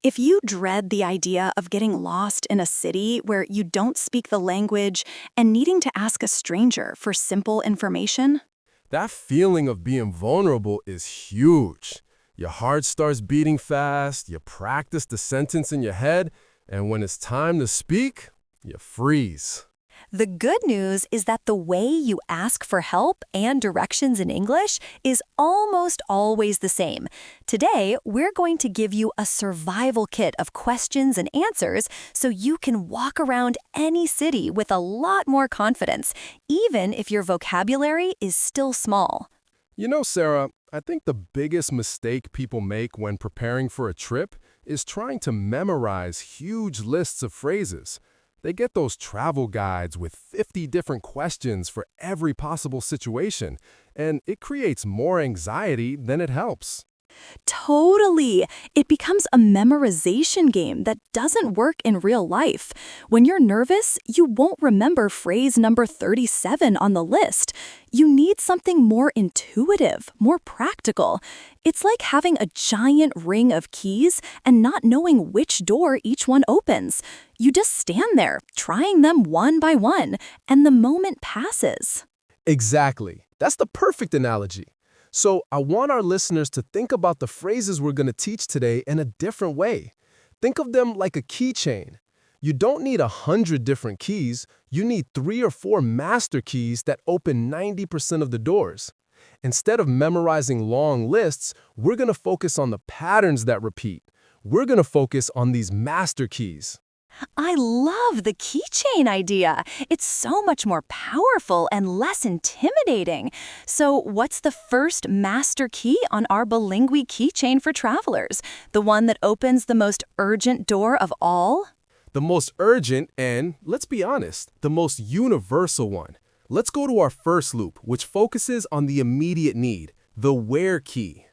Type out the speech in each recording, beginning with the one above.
If you dread the idea of getting lost in a city where you don't speak the language and needing to ask a stranger for simple information, That feeling of being vulnerable is huge. Your heart starts beating fast, you practice the sentence in your head, and when it's time to speak, you freeze. the good news is that the way you ask for help and directions in English is almost always the same. Today, we're going to give you a survival kit of questions and answers so you can walk around any city with a lot more confidence, even if your vocabulary is still small. You know, Sarah, I think the biggest mistake people make when preparing for a trip is trying to memorize huge lists of phrases. They get those travel guides with 50 different questions for every possible situation, and it creates more anxiety than it helps. Totally. It becomes a memorization game that doesn't work in real life. When you're nervous, you won't remember phrase number 37 on the list. You need something more intuitive, more practical. It's like having a giant ring of keys and not knowing which door each one opens. You just stand there, trying them one by one, and the moment passes. Exactly. That's the perfect analogy. So I want our listeners to think about the phrases we're going to teach today in a different way. Think of them like a keychain. You don't need 100 different keys. You need 3 or 4 master keys that open 90% of the doors. Instead of memorizing long lists, we're going to focus on the patterns that repeat. We're going to focus on these master keys. I love the keychain idea. It's so much more powerful and less intimidating. So, what's the first master key on our BeLingui keychain for travelers? The one that opens the most urgent door of all? The most urgent and, let's be honest, the most universal one. Let's go to our first loop, which focuses on the immediate need, the where key.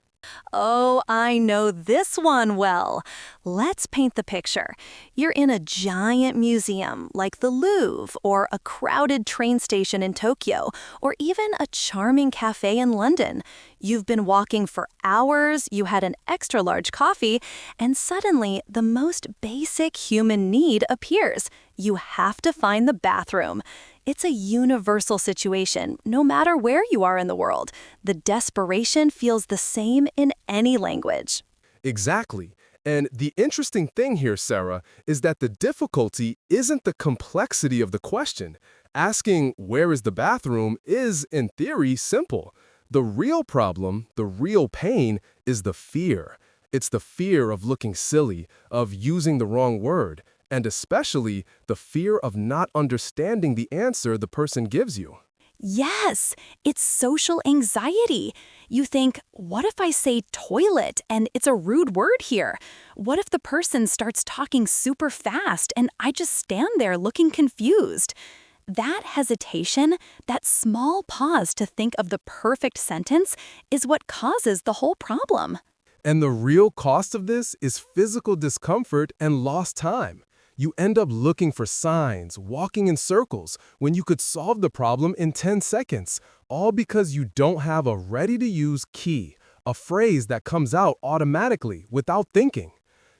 Oh, I know this one well. Let's paint the picture. You're in a giant museum like the Louvre, or a crowded train station in Tokyo, or even a charming cafe in London. You've been walking for hours, you had an extra large coffee, and suddenly the most basic human need appears. You have to find the bathroom. It's a universal situation, no matter where you are in the world. The desperation feels the same in any language. Exactly. And the interesting thing here, Sarah, is that the difficulty isn't the complexity of the question. Asking, where is the bathroom, is, in theory, simple. The real problem, the real pain, is the fear. It's the fear of looking silly, of using the wrong word, and especially the fear of not understanding the answer the person gives you. Yes, it's social anxiety. You think, what if I say toilet and it's a rude word here? What if the person starts talking super fast and I just stand there looking confused? That hesitation, that small pause to think of the perfect sentence, is what causes the whole problem. And the real cost of this is physical discomfort and lost time. You end up looking for signs, walking in circles, when you could solve the problem in 10 seconds, all because you don't have a ready-to-use key, a phrase that comes out automatically without thinking.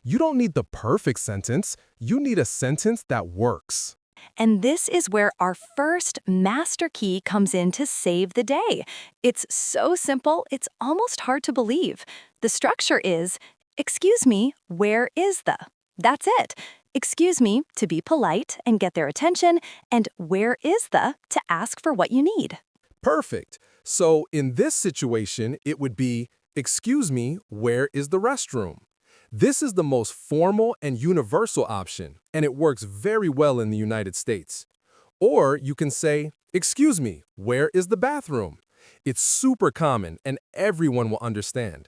You don't need the perfect sentence, you need a sentence that works. And this is where our first master key comes in to save the day. It's so simple, it's almost hard to believe. The structure is, excuse me, where is the? That's it. Excuse me, to be polite and get their attention, and where is the, to ask for what you need. Perfect. So in this situation, it would be, excuse me, where is the restroom? This is the most formal and universal option, and it works very well in the United States. Or you can say, excuse me, where is the bathroom? It's super common and everyone will understand.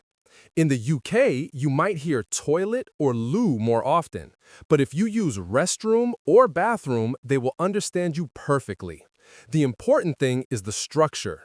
In the UK, you might hear toilet or loo more often, but if you use restroom or bathroom, they will understand you perfectly. The important thing is the structure.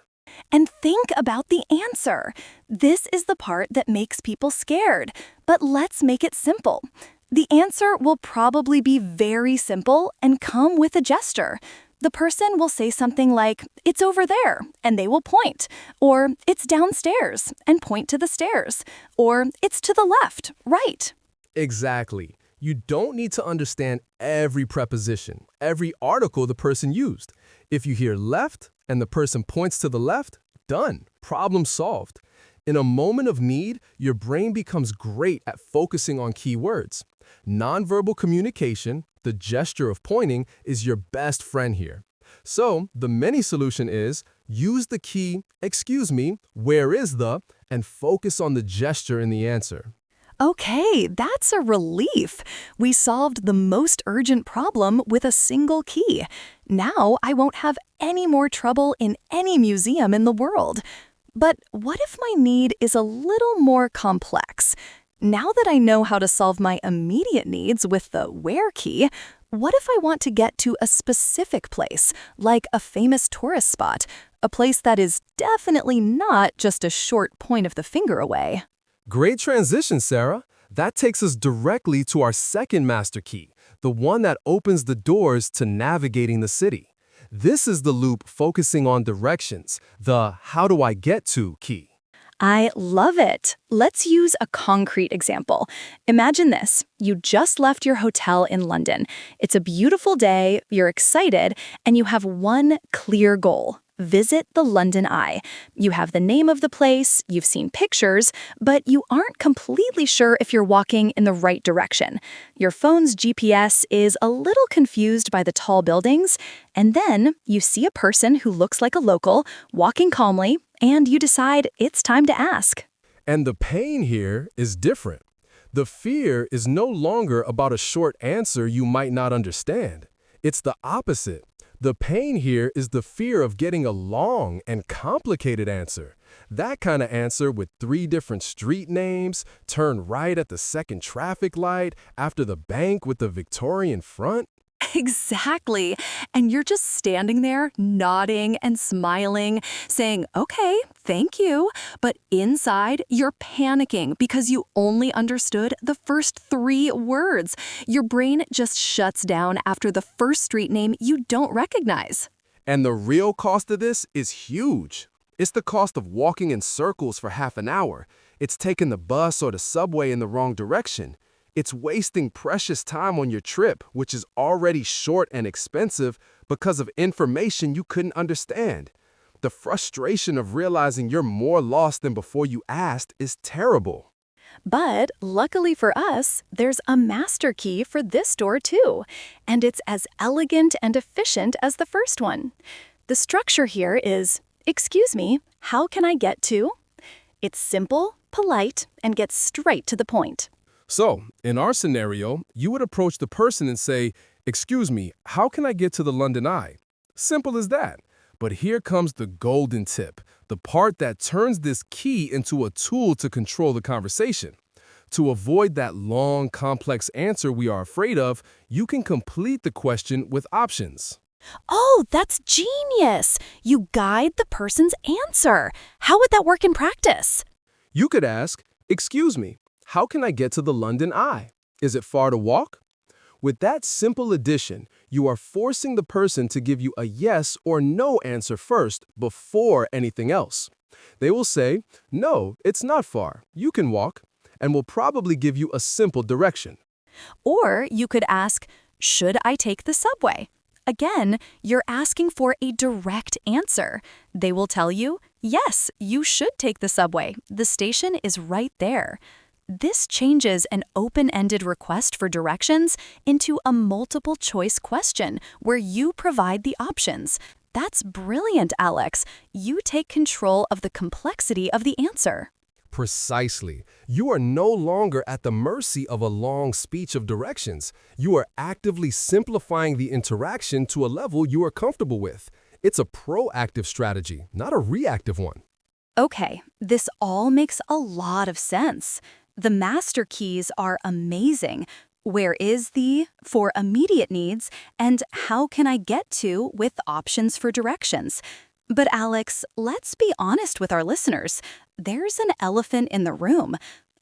And think about the answer. This is the part that makes people scared, but let's make it simple. The answer will probably be very simple and come with a gesture. The person will say something like, it's over there, and they will point. Or, it's downstairs, and point to the stairs. Or, it's to the left, right. Exactly. You don't need to understand every preposition, every article the person used. If you hear left and the person points to the left, done. Problem solved. In a moment of need, your brain becomes great at focusing on key words. Nonverbal communication, the gesture of pointing, is your best friend here. So, the mini solution is use the key, excuse me, where is the, and focus on the gesture in the answer. Okay, that's a relief. We solved the most urgent problem with a single key. Now I won't have any more trouble in any museum in the world. But what if my need is a little more complex? Now that I know how to solve my immediate needs with the where key, what if I want to get to a specific place, like a famous tourist spot, a place that is definitely not just a short point of the finger away? Great transition, Sarah. That takes us directly to our second master key, the one that opens the doors to navigating the city. This is the loop focusing on directions, the how do I get to key. I love it. Let's use a concrete example. Imagine this. You just left your hotel in London. It's a beautiful day, you're excited, and you have one clear goal. Visit the London Eye. You have the name of the place, you've seen pictures, but you aren't completely sure if you're walking in the right direction. Your phone's GPS is a little confused by the tall buildings, and then you see a person who looks like a local, walking calmly, and you decide it's time to ask. And the pain here is different. The fear is no longer about a short answer you might not understand. It's the opposite. The pain here is the fear of getting a long and complicated answer. That kind of answer with 3 different street names, turn right at the second traffic light, after the bank with the Victorian front. Exactly. And you're just standing there, nodding and smiling, saying, okay, thank you. But inside, you're panicking because you only understood the first 3 words. Your brain just shuts down after the first street name you don't recognize. And the real cost of this is huge. It's the cost of walking in circles for half an hour. It's taking the bus or the subway in the wrong direction. It's wasting precious time on your trip, which is already short and expensive because of information you couldn't understand. The frustration of realizing you're more lost than before you asked is terrible. But luckily for us, there's a master key for this door too, and it's as elegant and efficient as the first one. The structure here is, excuse me, how can I get to? It's simple, polite, and gets straight to the point. So, in our scenario, you would approach the person and say, excuse me, how can I get to the London Eye? Simple as that. But here comes the golden tip, the part that turns this key into a tool to control the conversation. To avoid that long, complex answer we are afraid of, you can complete the question with options. Oh, that's genius! You guide the person's answer. How would that work in practice? You could ask, excuse me, how can I get to the London Eye? Is it far to walk? With that simple addition, you are forcing the person to give you a yes or no answer first before anything else. They will say, no, it's not far, you can walk, and will probably give you a simple direction. Or you could ask, should I take the subway? Again, you're asking for a direct answer. They will tell you, yes, you should take the subway. The station is right there. This changes an open-ended request for directions into a multiple-choice question where you provide the options. That's brilliant, Alex. You take control of the complexity of the answer. Precisely. You are no longer at the mercy of a long speech of directions. You are actively simplifying the interaction to a level you are comfortable with. It's a proactive strategy, not a reactive one. Okay, this all makes a lot of sense. The master keys are amazing. Where is the for immediate needs, and how can I get to with options for directions? But Alex, let's be honest with our listeners. There's an elephant in the room.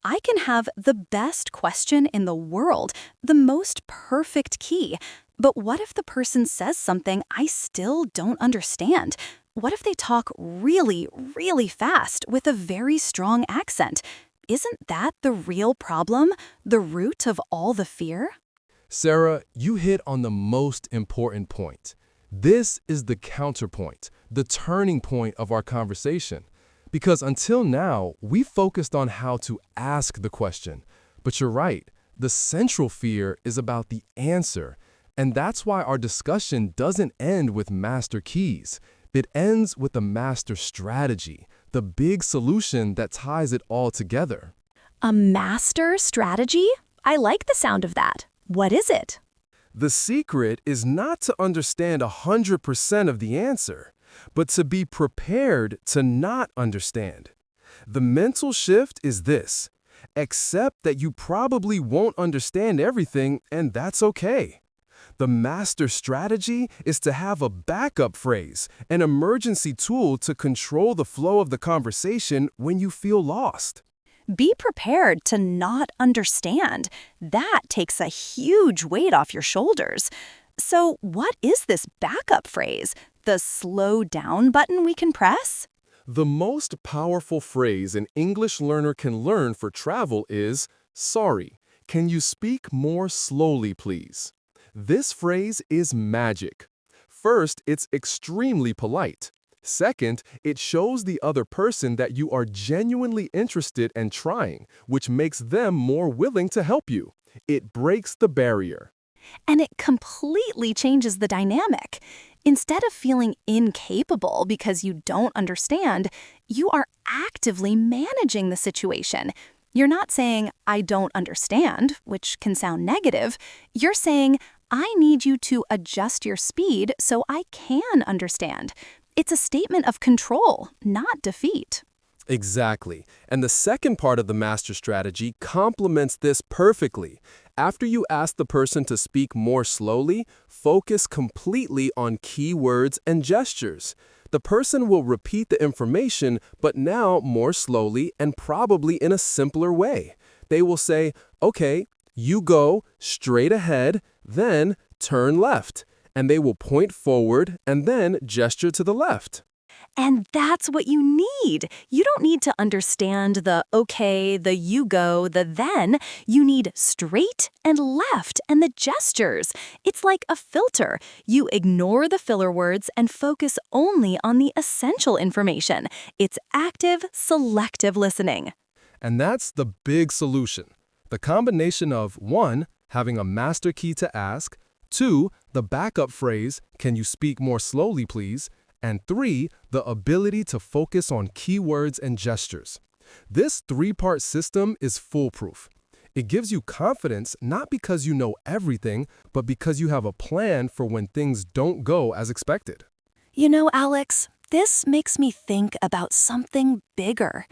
I can have the best question in the world, the most perfect key. But what if the person says something I still don't understand? What if they talk really, really fast with a very strong accent? isn't that the real problem, the root of all the fear? Sarah, you hit on the most important point. This is the counterpoint, the turning point of our conversation. Because until now, we focused on how to ask the question. But you're right, the central fear is about the answer. And that's why our discussion doesn't end with master keys. It ends with a master strategy, the big solution that ties it all together. A master strategy? I like the sound of that. What is it? The secret is not to understand 100% of the answer, but to be prepared to not understand. The mental shift is this: accept that you probably won't understand everything, and that's okay. The master strategy is to have a backup phrase, an emergency tool to control the flow of the conversation when you feel lost. Be prepared to not understand. That takes a huge weight off your shoulders. So, what is this backup phrase? The slow down button we can press? The most powerful phrase an English learner can learn for travel is, "Sorry, can you speak more slowly, please?" This phrase is magic. First, it's extremely polite. Second, it shows the other person that you are genuinely interested and trying, which makes them more willing to help you. It breaks the barrier. And it completely changes the dynamic. Instead of feeling incapable because you don't understand, you are actively managing the situation. You're not saying, "I don't understand," which can sound negative. You're saying, "I need you to adjust your speed so I can understand." It's a statement of control, not defeat. Exactly. And the second part of the master strategy complements this perfectly. After you ask the person to speak more slowly, focus completely on key words and gestures. The person will repeat the information, but now more slowly and probably in a simpler way. They will say, "Okay, you go straight ahead, then turn left." And they will point forward and then gesture to the left. And that's what you need. You don't need to understand the okay, the you go, the then. You need straight and left and the gestures. It's like a filter. You ignore the filler words and focus only on the essential information. It's active, selective listening. And that's the big solution. The combination of 1, having a master key to ask, 2, the backup phrase, "Can you speak more slowly, please?" and 3, the ability to focus on keywords and gestures. This 3-part system is foolproof. It gives you confidence not because you know everything, but because you have a plan for when things don't go as expected. You know, Alex, this makes me think about something bigger.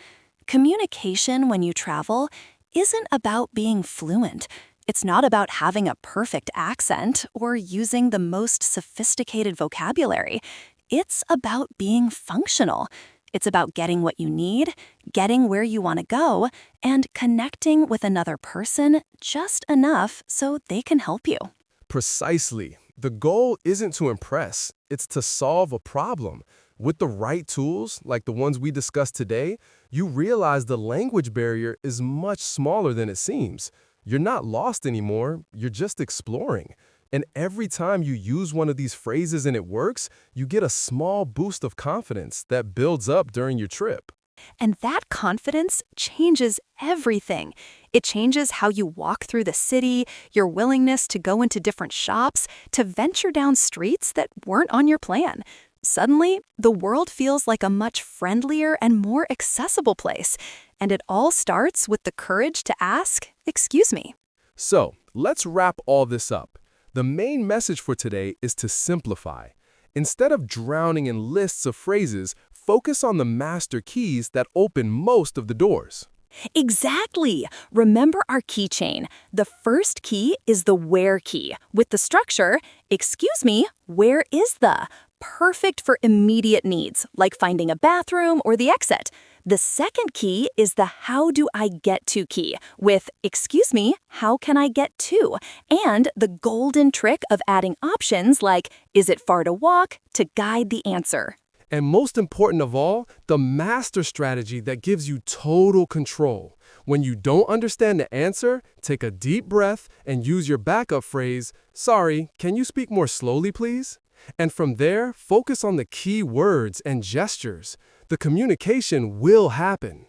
Communication when you travel isn't about being fluent. It's not about having a perfect accent or using the most sophisticated vocabulary. It's about being functional. It's about getting what you need, getting where you want to go, and connecting with another person just enough so they can help you. Precisely. The goal isn't to impress, it's to solve a problem. With the right tools, like the ones we discussed today, you realize the language barrier is much smaller than it seems. You're not lost anymore, you're just exploring. And every time you use one of these phrases and it works, you get a small boost of confidence that builds up during your trip. And that confidence changes everything. It changes how you walk through the city, your willingness to go into different shops, to venture down streets that weren't on your plan. Suddenly, the world feels like a much friendlier and more accessible place. And it all starts with the courage to ask, "Excuse me." So, let's wrap all this up. The main message for today is to simplify. Instead of drowning in lists of phrases, focus on the master keys that open most of the doors. Exactly. Remember our keychain. The first key is the where key, with the structure, "Excuse me, where is the?" Perfect for immediate needs, like finding a bathroom or the exit. The second key is the how do I get to key, with "Excuse me, how can I get to?" and the golden trick of adding options like "Is it far to walk?" to guide the answer. And most important of all, the master strategy that gives you total control. When you don't understand the answer, take a deep breath and use your backup phrase, "Sorry, can you speak more slowly, please?" And from there, focus on the key words and gestures. The communication will happen.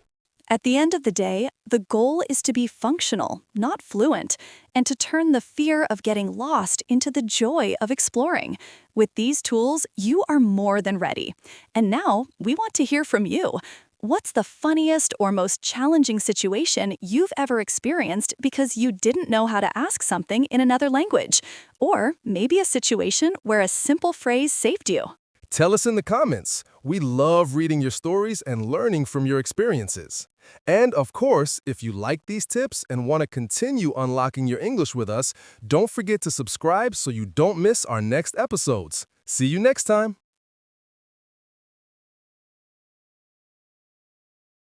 At the end of the day, the goal is to be functional, not fluent, and to turn the fear of getting lost into the joy of exploring. With these tools, you are more than ready. And now, we want to hear from you. What's the funniest or most challenging situation you've ever experienced because you didn't know how to ask something in another language? Or maybe a situation where a simple phrase saved you. Tell us in the comments. We love reading your stories and learning from your experiences. And of course, if you like these tips and want to continue unlocking your English with us, don't forget to subscribe so you don't miss our next episodes. See you next time.